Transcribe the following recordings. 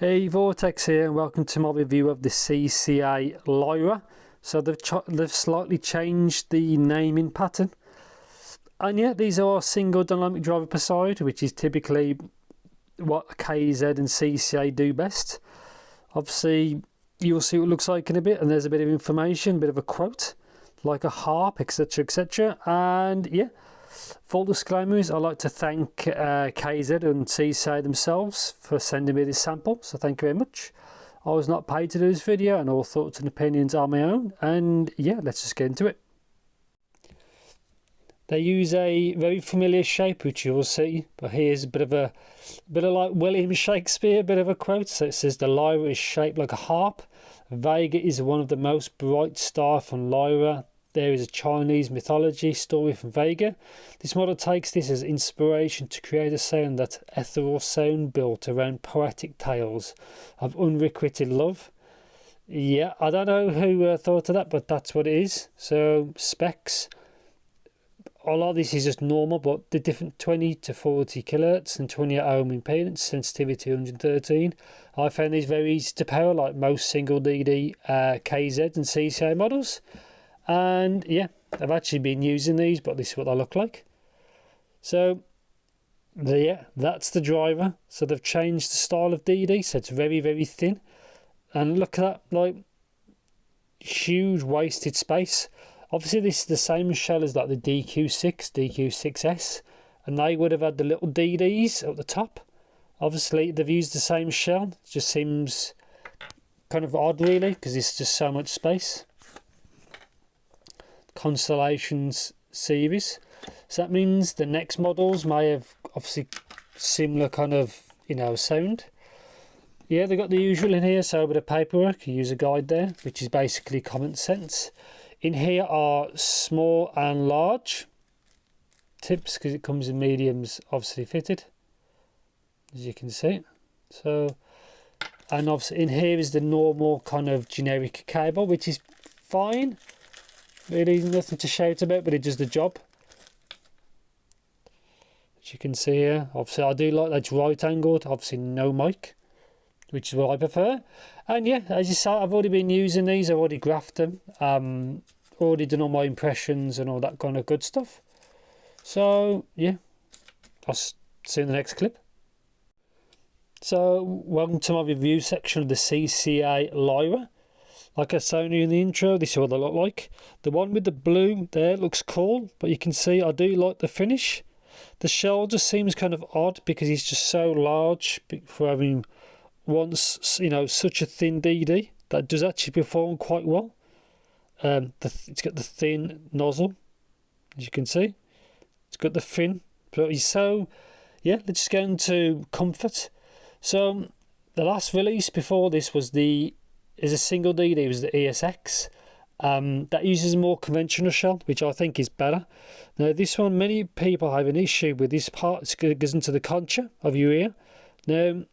Hey, Vortex here, and welcome to my review of the CCA Lyra. So they've slightly changed the naming pattern, and yeah, these are single dynamic driver per side, which is typically what KZ and CCA do best. Obviously, you'll see what it looks like in a bit, and there's a bit of information, a bit of a quote, like a harp, etc, etc. And yeah, full disclaimer is I'd like to thank KZ and CCA themselves for sending me this sample, so thank you very much. I was not paid to do this video, and all thoughts and opinions are my own, and yeah, let's just get into it. They use a very familiar shape, which you'll see, but here's a bit of like William Shakespeare, a bit of a quote. So it says the Lyra is shaped like a harp. Vega is one of the most bright stars from Lyra. There is a Chinese mythology story from Vega. This model takes this as inspiration to create a sound that's ethereal sound built around poetic tales of unrequited love. Yeah, I don't know who thought of that, but that's what it is. So specs, a lot of this is just normal, but the different 20 to 40 kilohertz and 28 ohm impedance, sensitivity 113. I found these very easy to power, like most single DD KZ and CCA models. And yeah, I've actually been using these, but this is what they look like. So yeah, that's the driver. So they've changed the style of DD, so it's very, very thin. And look at that, like huge wasted space. Obviously this is the same shell as like the DQ6, DQ6S, and they would have had the little DDs at the top. Obviously they've used the same shell. It just seems kind of odd really, because it's just so much space. Constellations series, so that means the next models may have obviously similar kind of, you know, sound. Yeah, they've got the usual in here, so a bit of paperwork, you use a guide there, which is basically common sense. In here are small and large tips, because it comes in mediums obviously fitted, as you can see. So, and obviously in here is the normal kind of generic cable, which is fine. Really nothing to shout about, but it does the job. As you can see here, obviously I do like that it's right angled, obviously no mic, which is what I prefer. And yeah, as you saw, I've already been using these, I've already graphed them, already done all my impressions and all that kind of good stuff. So yeah, I'll see you in the next clip. So welcome to my review section of the CCA Lyra. Like I said in the intro, this is what they look like. The one with the blue there looks cool, but you can see I do like the finish. The shell just seems kind of odd because it's just so large for having once, you know, such a thin DD. That does actually perform quite well. It's got the thin nozzle, as you can see. It's got the fin. So yeah, let's just get into comfort. So the last release before this was is a single DD, it was the ESX. That uses a more conventional shell, which I think is better. Now this one, many people have an issue with this part. It goes into the concha of your ear. Now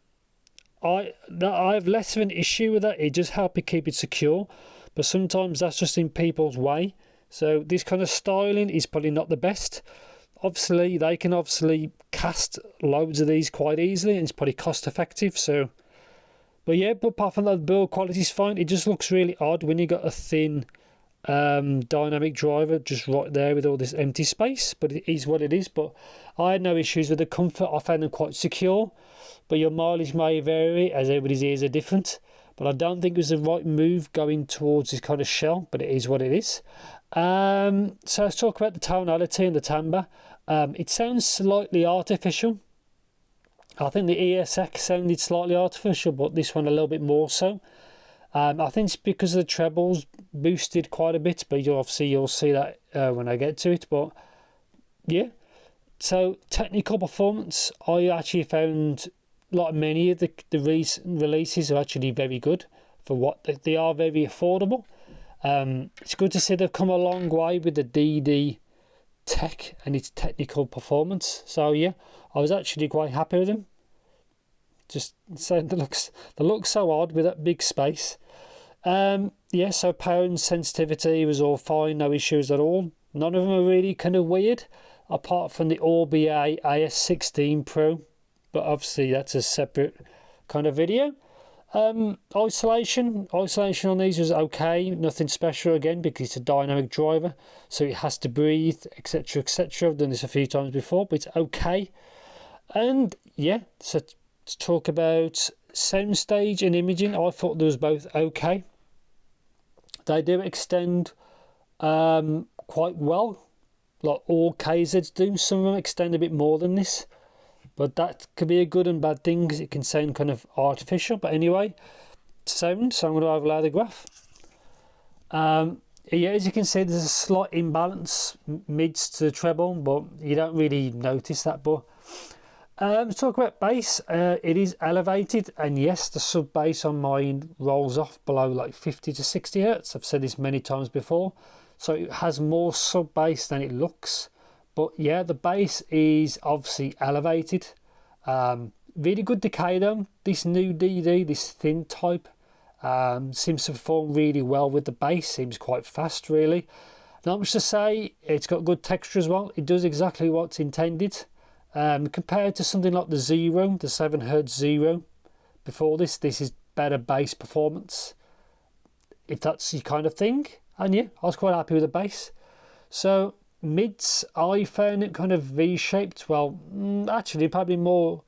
I have less of an issue with that. It just helps it keep it secure, but sometimes that's just in people's way. So this kind of styling is probably not the best. Obviously they can cast loads of these quite easily, and it's probably cost effective. So but yeah, but apart from that, the build quality is fine. It just looks really odd when you got a thin dynamic driver just right there with all this empty space, but it is what it is. But I had no issues with the comfort. I found them quite secure, but your mileage may vary as everybody's ears are different. But I don't think it was the right move going towards this kind of shell, but it is what it is. So let's talk about the tonality and the timbre. It sounds slightly artificial. I think the ESX sounded slightly artificial, but this one a little bit more so. I think it's because the trebles boosted quite a bit, but you'll see that when I get to it. But yeah, so technical performance, I actually found like many of the recent releases are actually very good for what they are, very affordable. It's good to see they've come a long way with the DD tech and its technical performance. So yeah, I was actually quite happy with them. Just saying, they look so odd with that big space. Yeah, so power and sensitivity was all fine, no issues at all. None of them are really kind of weird, apart from the Orbi-A AS16 Pro, but obviously that's a separate kind of video. Isolation on these was okay, nothing special again because it's a dynamic driver, so it has to breathe, etc, etc. I've done this a few times before, but it's okay. And yeah, so to talk about soundstage and imaging, I thought those both okay. They do extend quite well, like all KZs do. Some of them extend a bit more than this, but that could be a good and bad thing because it can sound kind of artificial. But anyway, sound, so I'm going to overlay the graph. Yeah, as you can see, there's a slight imbalance mids to the treble, but you don't really notice that. But let's talk about bass. It is elevated, and yes, the sub bass on mine rolls off below like 50 to 60 hertz. I've said this many times before, so it has more sub bass than it looks. But yeah, the bass is obviously elevated. Really good decay though. This new DD, this thin type, seems to perform really well with the bass. Seems quite fast, really. Not much to say. It's got good texture as well. It does exactly what's intended. Compared to something like the Zero, the 7Hz Zero, before this is better bass performance, if that's your kind of thing. And yeah, I was quite happy with the bass. So mids, I found it kind of V-shaped. Well, actually probably more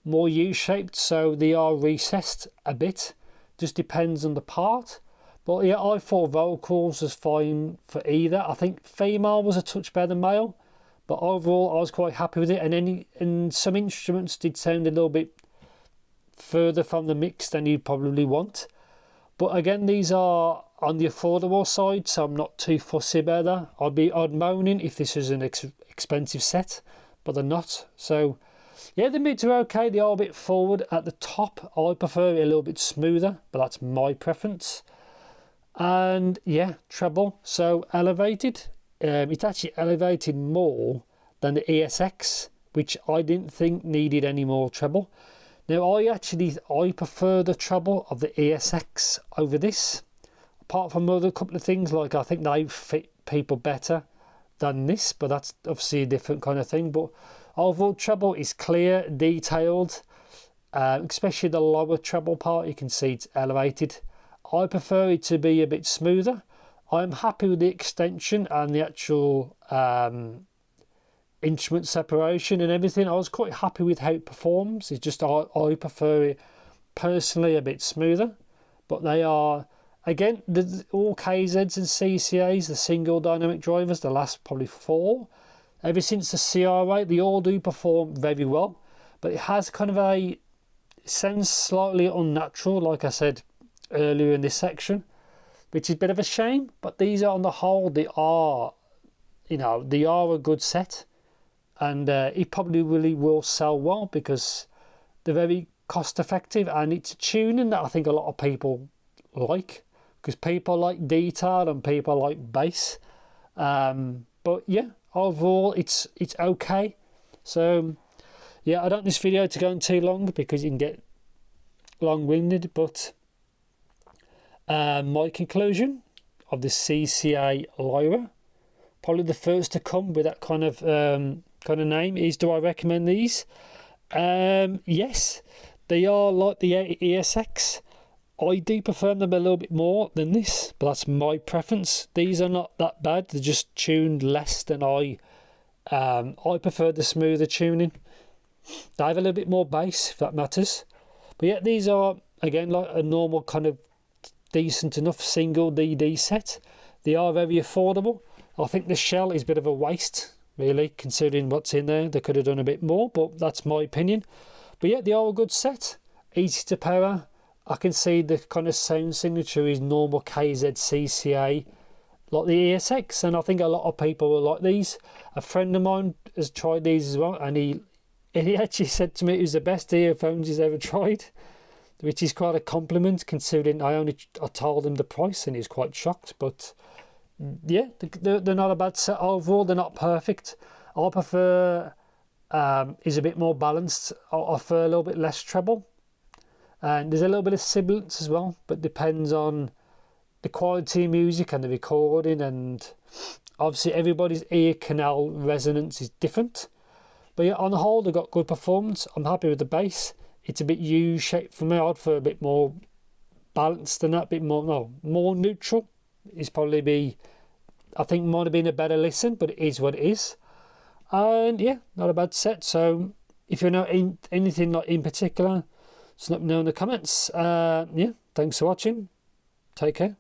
U-shaped, so they are recessed a bit. Just depends on the part. But yeah, I thought vocals was fine for either. I think female was a touch better than male, but overall I was quite happy with it. And some instruments did sound a little bit further from the mix than you'd probably want. But again, these are on the affordable side, so I'm not too fussy about that. I'd moaning if this was an expensive set, but they're not. So yeah, the mids are okay. They are a bit forward at the top. I prefer it a little bit smoother, but that's my preference. And yeah, treble, so elevated. It's actually elevated more than the ESX, which I didn't think needed any more treble. Now I prefer the treble of the ESX over this. Apart from other couple of things, like I think they fit people better than this, but that's obviously a different kind of thing. But overall, treble is clear, detailed, especially the lower treble part. You can see it's elevated. I prefer it to be a bit smoother. I'm happy with the extension and the actual instrument separation and everything. I was quite happy with how it performs. It's just I prefer it personally a bit smoother. But they are, again, all KZs and CCAs, the single dynamic drivers, the last probably 4, ever since the CR8, they all do perform very well. But it has kind of it sounds slightly unnatural, like I said earlier in this section, which is a bit of a shame. But these are, on the whole, they are a good set, and it probably really will sell well because they're very cost effective, and it's a tuning that I think a lot of people like, because people like detail and people like bass. But yeah, overall it's okay. So yeah, I don't want this video to go on too long because you can get long-winded. But my conclusion of the CCA Lyra, probably the first to come with that kind of name, is, do I recommend these? Yes, they are like the ESX. I do prefer them a little bit more than this, but that's my preference. These are not that bad. They're just tuned less than I prefer the smoother tuning. They have a little bit more bass, if that matters. But yeah, these are, again, like a normal kind of decent enough single DD set. They are very affordable. I think the shell is a bit of a waste, really, considering what's in there. They could have done a bit more, but that's my opinion. But yeah, they are a good set. Easy to power. I can see the kind of sound signature is normal KZ CCA, like the ESX, and I think a lot of people will like these. A friend of mine has tried these as well, and he actually said to me it was the best earphones he's ever tried, which is quite a compliment considering I told him the price and he was quite shocked. But yeah, they're not a bad set overall. They're not perfect. I prefer is a bit more balanced. I prefer a little bit less treble. And there's a little bit of sibilance as well, but depends on the quality of music and the recording, and obviously everybody's ear canal resonance is different. But yeah, on the whole, they've got good performance. I'm happy with the bass. It's a bit U-shaped for me. I'd prefer a bit more balanced than that, a bit more, no, more neutral is probably be, I think might have been a better listen, but it is what it is. And yeah, not a bad set. So if you know anything like in particular, just let me know in the comments. Yeah, thanks for watching. Take care.